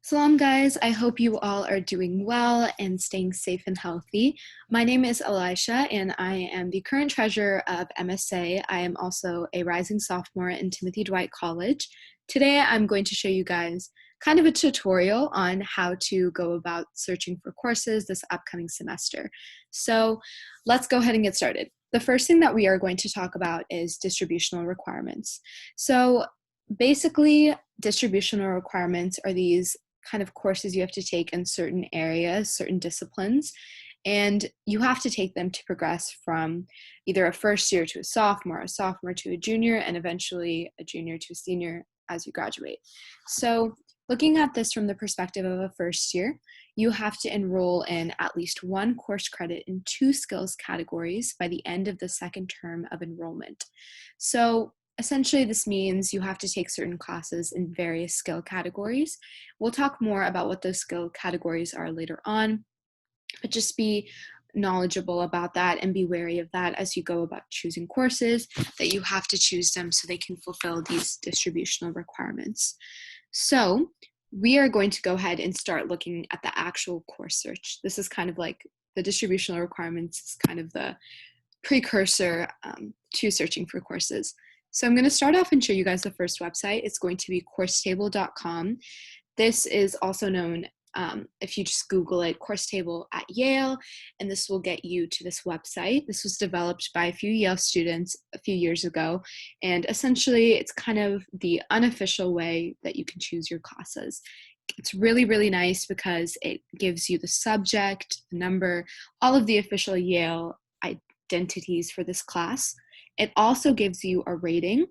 Salam guys, I hope you all are doing well and staying safe and healthy. My name is Elisha and I am the current treasurer of MSA. I am also a rising sophomore in Timothy Dwight College. Today I'm going to show you guys kind of a tutorial on how to go about searching for courses this upcoming semester. So let's go ahead and get started. The first thing that we are going to talk about is distributional requirements. So basically, distributional requirements are these kind of courses you have to take in certain areas, certain disciplines, and you have to take them to progress from either a first year to a sophomore to a junior, and eventually a junior to a senior as you graduate. So looking at this from the perspective of a first year, you have to enroll in at least one course credit in 2 skills categories by the end of the second term of enrollment. So essentially, this means you have to take certain classes in various skill categories. We'll talk more about what those skill categories are later on, but just be knowledgeable about that and be wary of that as you go about choosing courses, that you have to choose them so they can fulfill these distributional requirements. So we are going to go ahead and start looking at the actual course search. This is kind of like the distributional requirements, is kind of the precursor to searching for courses. So I'm going to start off and show you guys the first website. It's going to be Coursetable.com. This is also known, if you just Google it, Coursetable at Yale, and this will get you to this website. This was developed by a few Yale students a few years ago, and essentially it's kind of the unofficial way that you can choose your classes. It's really, really nice because it gives you the subject, the number, all of the official Yale identities for this class. It also gives you a rating,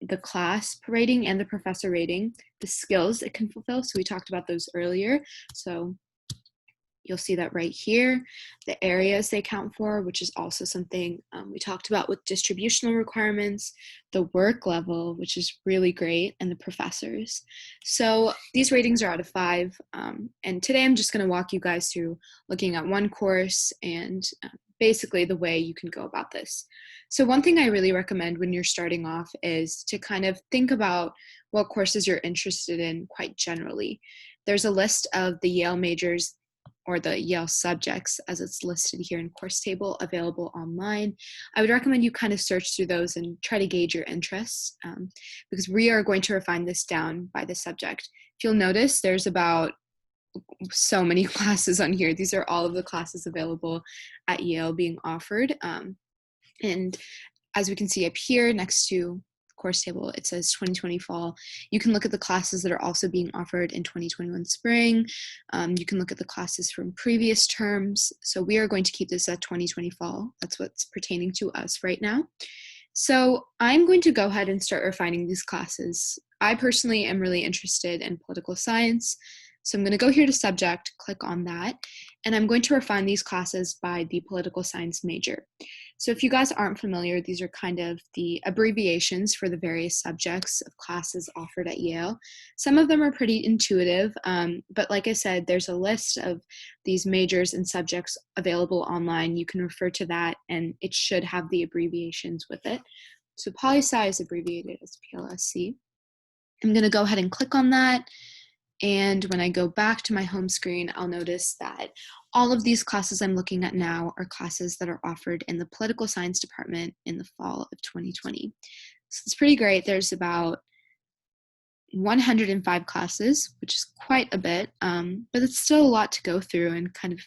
the class rating and the professor rating, the skills it can fulfill. So we talked about those earlier. So you'll see that right here, the areas they count for, which is also something we talked about with distributional requirements, the work level, which is really great, and the professors. So these ratings are out of 5. And today I'm just going to walk you guys through looking at one course and basically the way you can go about this. So one thing I really recommend when you're starting off is to kind of think about what courses you're interested in quite generally. There's a list of the Yale majors or the Yale subjects as it's listed here in Coursetable available online. I would recommend you kind of search through those and try to gauge your interests because we are going to refine this down by the subject. If you'll notice, there's about so many classes on here. These are all of the classes available at Yale being offered. And as we can see up here next to Coursetable, it says 2020 fall. You can look at the classes that are also being offered in 2021 spring. You can look at the classes from previous terms. So we are going to keep this at 2020 fall. That's what's pertaining to us right now. So I'm going to go ahead and start refining these classes. I personally am really interested in political science. So I'm going to go here to subject, click on that, and I'm going to refine these classes by the political science major. So if you guys aren't familiar, these are kind of the abbreviations for the various subjects of classes offered at Yale. Some of them are pretty intuitive, but like I said, there's a list of these majors and subjects available online. You can refer to that, and it should have the abbreviations with it. So poli-sci is abbreviated as PLSC. I'm going to go ahead and click on that. And when I go back to my home screen, I'll notice that all of these classes I'm looking at now are classes that are offered in the political science department in the fall of 2020. So it's pretty great. There's about 105 classes, which is quite a bit, but it's still a lot to go through and kind of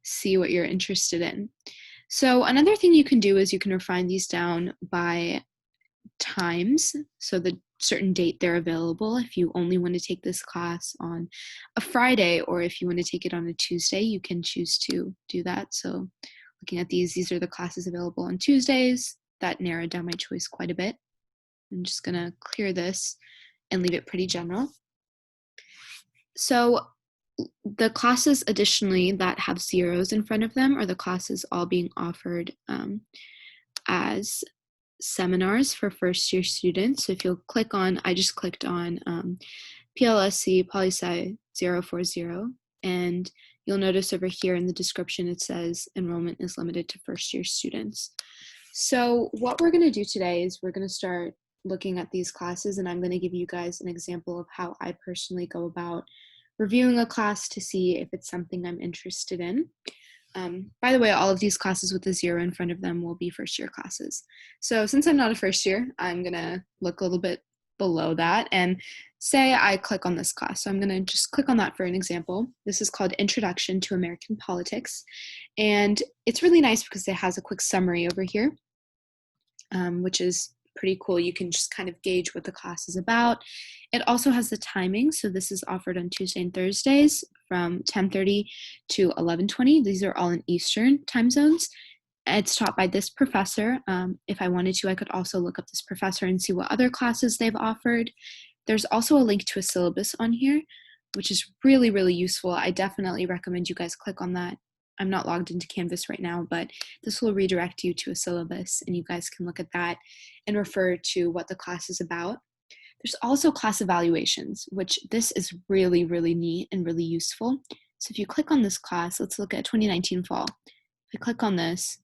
see what you're interested in. So another thing you can do is you can refine these down by times, so the certain date they're available. If you only want to take this class on a Friday, or if you want to take it on a Tuesday, you can choose to do that. So looking at these are the classes available on Tuesdays. That narrowed down my choice quite a bit. I'm just going to clear this and leave it pretty general. So the classes additionally that have zeros in front of them are the classes all being offered as seminars for first year students. So if you'll click on, I just clicked on PLSC Poli-Sci 040, and you'll notice over here in the description it says enrollment is limited to first year students. So what we're going to do today is we're going to start looking at these classes, and I'm going to give you guys an example of how I personally go about reviewing a class to see if it's something I'm interested in. By the way, all of these classes with a 0 in front of them will be first year classes. So since I'm not a first year, I'm gonna look a little bit below that and say I click on this class. So I'm gonna just click on that for an example. This is called Introduction to American Politics. And it's really nice because it has a quick summary over here, which is pretty cool. You can just kind of gauge what the class is about. It also has the timing. So this is offered on Tuesday and Thursdays from 10:30 to 11:20. These are all in Eastern time zones. It's taught by this professor. If I wanted to, I could also look up this professor and see what other classes they've offered. There's also a link to a syllabus on here, which is really, really useful. I definitely recommend you guys click on that. I'm not logged into Canvas right now, but this will redirect you to a syllabus and you guys can look at that and refer to what the class is about. There's also class evaluations, which this is really, really neat and really useful. So if you click on this class, let's look at 2019 fall. If I click on this,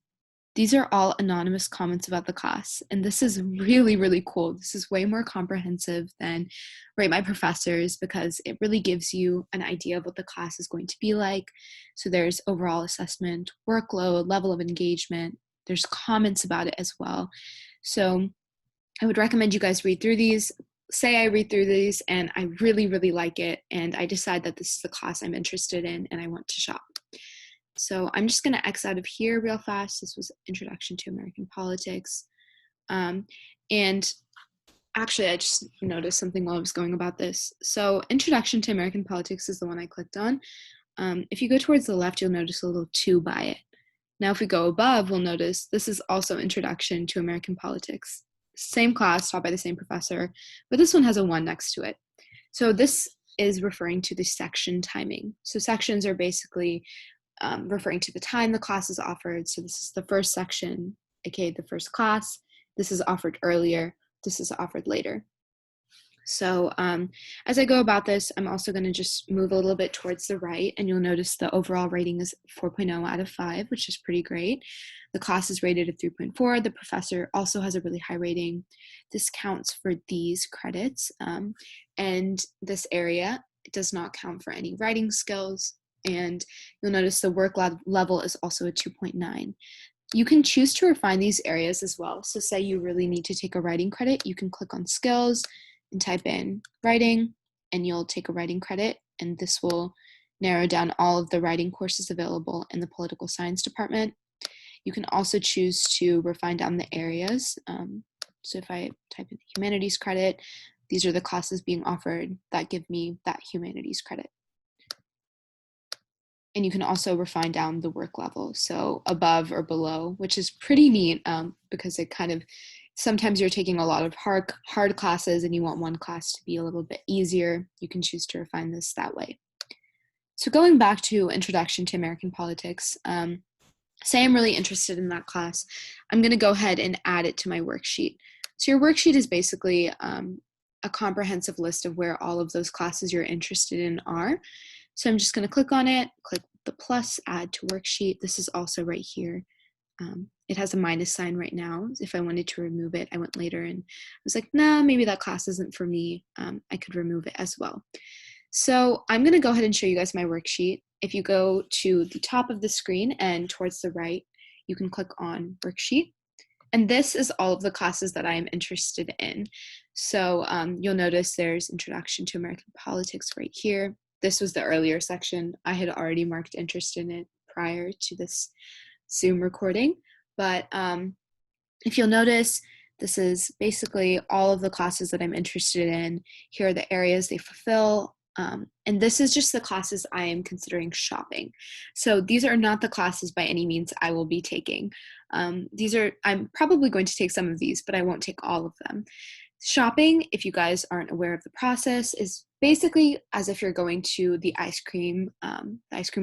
these are all anonymous comments about the class. And this is really, really cool. This is way more comprehensive than Rate My Professors because it really gives you an idea of what the class is going to be like. So there's overall assessment, workload, level of engagement. There's comments about it as well. So I would recommend you guys read through these. Say I read through these and I really, really like it. And I decide that this is the class I'm interested in and I want to shop. So I'm just going to X out of here real fast. This was Introduction to American Politics. And actually, I just noticed something while I was going about this. So Introduction to American Politics is the one I clicked on. If you go towards the left, you'll notice a little 2 by it. Now, if we go above, we'll notice this is also Introduction to American Politics. Same class taught by the same professor, but this one has a 1 next to it. So this is referring to the section timing. So sections are basically referring to the time the class is offered. So this is the first section, aka the first class. This is offered earlier. This is offered later. So as I go about this, I'm also going to just move a little bit towards the right, and you'll notice the overall rating is 4.0 out of 5, which is pretty great. The class is rated at 3.4. The professor also has a really high rating. This counts for these credits, and this area does not count for any writing skills. And you'll notice the work level is also a 2.9. You can choose to refine these areas as well. So say you really need to take a writing credit, you can click on skills and type in writing, and you'll take a writing credit, and this will narrow down all of the writing courses available in the political science department. You can also choose to refine down the areas. So if I type in humanities credit, these are the classes being offered that give me that humanities credit. And you can also refine down the work level, so above or below, which is pretty neat because it kind of, sometimes you're taking a lot of hard classes and you want one class to be a little bit easier. You can choose to refine this that way. So going back to Introduction to American Politics, say I'm really interested in that class, I'm going to go ahead and add it to my worksheet. So your worksheet is basically a comprehensive list of where all of those classes you're interested in are. So I'm just going to click on it, click the plus, add to worksheet. This is also right here. It has a minus sign right now. If I wanted to remove it, I went later and I was like, nah, maybe that class isn't for me. I could remove it as well. So I'm going to go ahead and show you guys my worksheet. If you go to the top of the screen and towards the right, you can click on worksheet. And this is all of the classes that I am interested in. So you'll notice there's Introduction to American Politics right here. This was the earlier section. I had already marked interest in it prior to this Zoom recording. But if you'll notice, this is basically all of the classes that I'm interested in. Here are the areas they fulfill. And this is just the classes I am considering shopping. So these are not the classes by any means I will be taking. I'm probably going to take some of these, but I won't take all of them. Shopping, if you guys aren't aware of the process, is basically as if you're going to the ice cream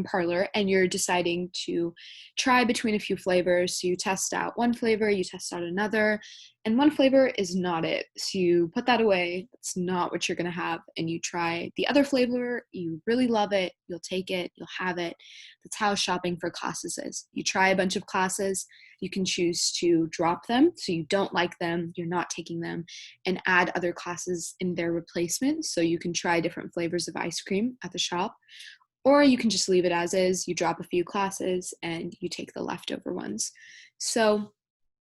parlor and you're deciding to try between a few flavors. So you test out one flavor, you test out another, and one flavor is not it. So you put that away. That's not what you're going to have. And you try the other flavor, you really love it, you'll take it, you'll have it. That's how shopping for classes is. You try a bunch of classes, you can choose to drop them. So you don't like them, you're not taking them, and add other classes in their replacement. So you can try different flavors of ice cream at the shop, or you can just leave it as is. You drop a few classes and you take the leftover ones. So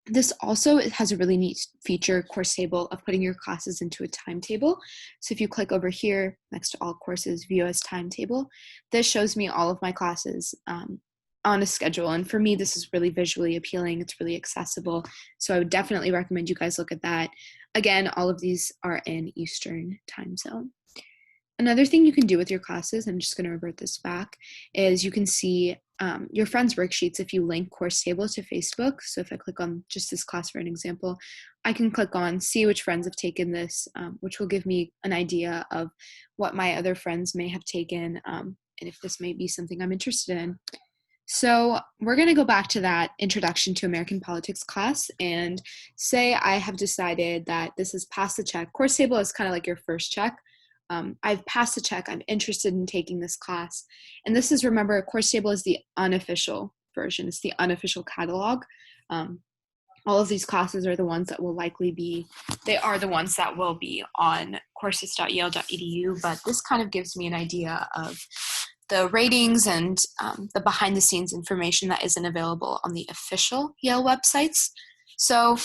this also has a really neat feature, Coursetable, of putting your classes into a timetable. So if you click over here next to all courses, view as timetable, this shows me all of my classes on a schedule. And for me, this is really visually appealing. It's really accessible. So I would definitely recommend you guys look at that. Again, all of these are in Eastern time zone. Another thing you can do with your classes, I'm just going to revert this back, is you can see your friends' worksheets if you link Coursetable to Facebook. So if I click on just this class for an example, I can click on see which friends have taken this, which will give me an idea of what my other friends may have taken, and if this may be something I'm interested in. So we're going to go back to that Introduction to American Politics class and say I have decided that this is past the check. Coursetable is kind of like your first check. I've passed the check. I'm interested in taking this class. And this is, remember, Coursetable is the unofficial version. It's the unofficial catalog. All of these classes are the ones that will likely be, they are the ones that will be on courses.yale.edu, but this kind of gives me an idea of the ratings and the behind the scenes information that isn't available on the official Yale websites. So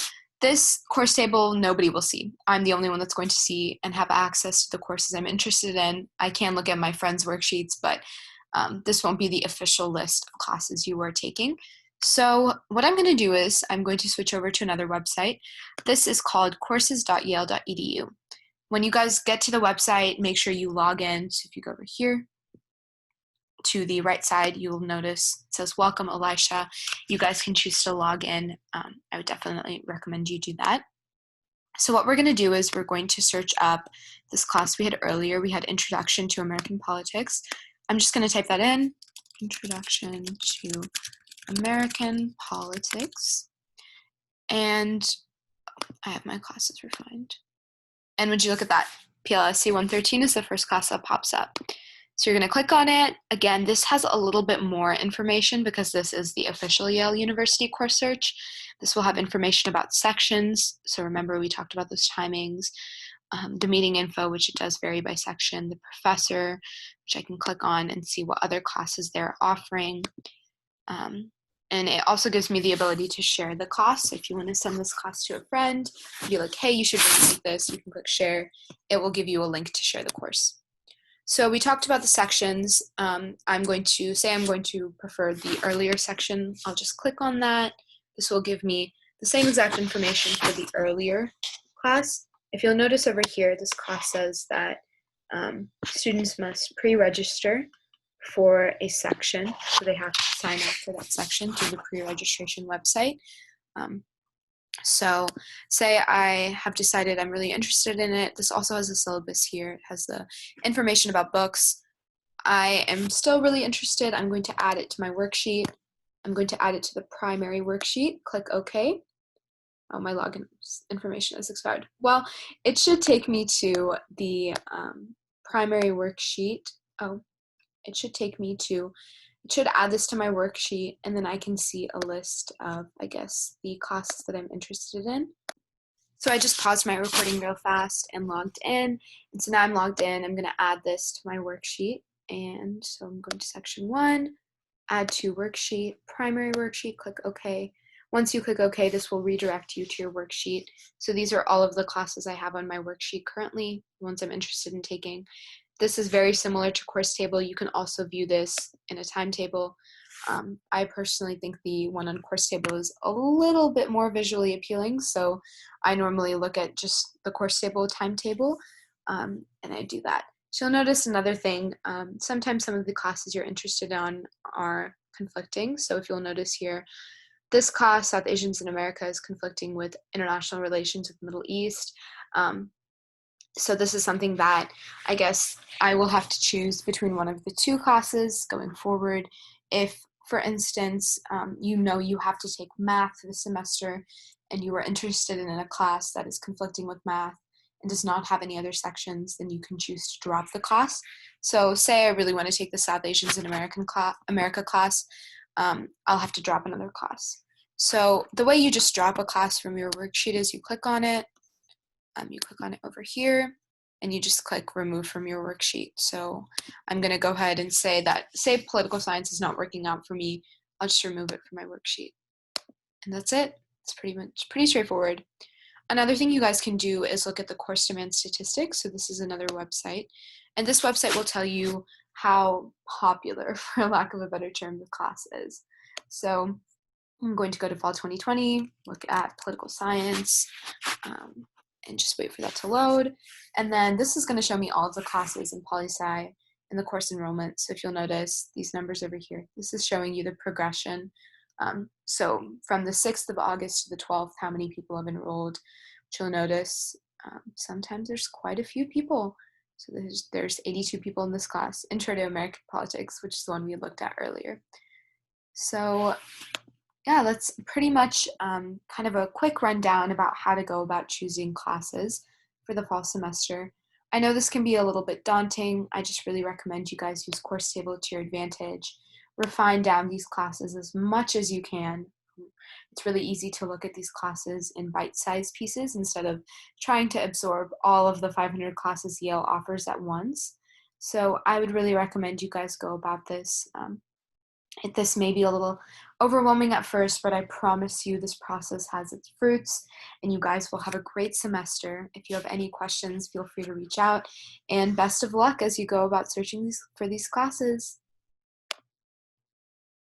this Coursetable, nobody will see. I'm the only one that's going to see and have access to the courses I'm interested in. I can look at my friends' worksheets, but this won't be the official list of classes you are taking. So what I'm going to do is I'm going to switch over to another website. This is called courses.yale.edu. When you guys get to the website, make sure you log in. So if you go over here to the right side, you'll notice it says welcome Elisha. You guys can choose to log in. I would definitely recommend you do that. So what we're going to do is we're going to search up this class we had earlier. We had Introduction to American Politics. I'm just going to type that in, Introduction to American Politics. And I have my classes refined. And would you look at that? PLSC 113 is the first class that pops up. So you're going to click on it. Again, this has a little bit more information because this is the official Yale University course search. This will have information about sections. So remember, we talked about those timings, the meeting info, which it does vary by section, the professor, which I can click on and see what other classes they're offering. And it also gives me the ability to share the class. So if you want to send this class to a friend, be like, hey, you should really take this, you can click share. It will give you a link to share the course. So we talked about the sections. I'm going to prefer the earlier section. I'll just click on that. This will give me the same exact information for the earlier class. If you'll notice over here, this class says that students must pre-register for a section. So they have to sign up for that section through the pre-registration website. So say I have decided I'm really interested in it. This also has a syllabus here. It has the information about books. I am still really interested. I'm going to add it to my worksheet. I'm going to add it to the primary worksheet. Click OK. Oh, my login information has expired. Well, it should take me to the primary worksheet. Oh, it should add this to my worksheet, and then I can see a list of, I guess, the classes that I'm interested in. So I just paused my recording real fast and logged in. And so now I'm logged in. I'm going to add this to my worksheet. And so I'm going to section 1, add to worksheet, primary worksheet, click OK. Once you click OK, this will redirect you to your worksheet. So these are all of the classes I have on my worksheet currently, the ones I'm interested in taking. This is very similar to Coursetable. You can also view this in a timetable. I personally think the one on Coursetable is a little bit more visually appealing, so I normally look at just the Coursetable timetable, and I do that. So you'll notice another thing, sometimes some of the classes you're interested in are conflicting. So if you'll notice here, this class, South Asians in America, is conflicting with international relations with the Middle East. So this is something that I guess I will have to choose between one of the two classes going forward. If, for instance, you know you have to take math this semester and you are interested in a class that is conflicting with math and does not have any other sections, then you can choose to drop the class. So say I really want to take the South Asians in America class, I'll have to drop another class. So the way you just drop a class from your worksheet is you click on it over here, and you just click remove from your worksheet. So I'm going to go ahead and say political science is not working out for me. I'll just remove it from my worksheet. And that's it. It's pretty straightforward. Another thing you guys can do is look at the course demand statistics. So this is another website. And this website will tell you how popular, for lack of a better term, the class is. So I'm going to go to fall 2020, look at political science, and just wait for that to load. And then this is going to show me all of the classes in poli-sci and the course enrollment. So if you'll notice these numbers over here, this is showing you the progression. So from the 6th of August to the 12th, how many people have enrolled, which you'll notice sometimes there's quite a few people. So there's 82 people in this class, Intro to American Politics, which is the one we looked at earlier. So yeah, that's pretty much kind of a quick rundown about how to go about choosing classes for the fall semester. I know this can be a little bit daunting. I just really recommend you guys use Coursetable to your advantage. Refine down these classes as much as you can. It's really easy to look at these classes in bite-sized pieces instead of trying to absorb all of the 500 classes Yale offers at once. So I would really recommend you guys go about this. This may be a little overwhelming at first, but I promise you this process has its fruits and you guys will have a great semester. If you have any questions, feel free to reach out, and best of luck as you go about searching for these classes.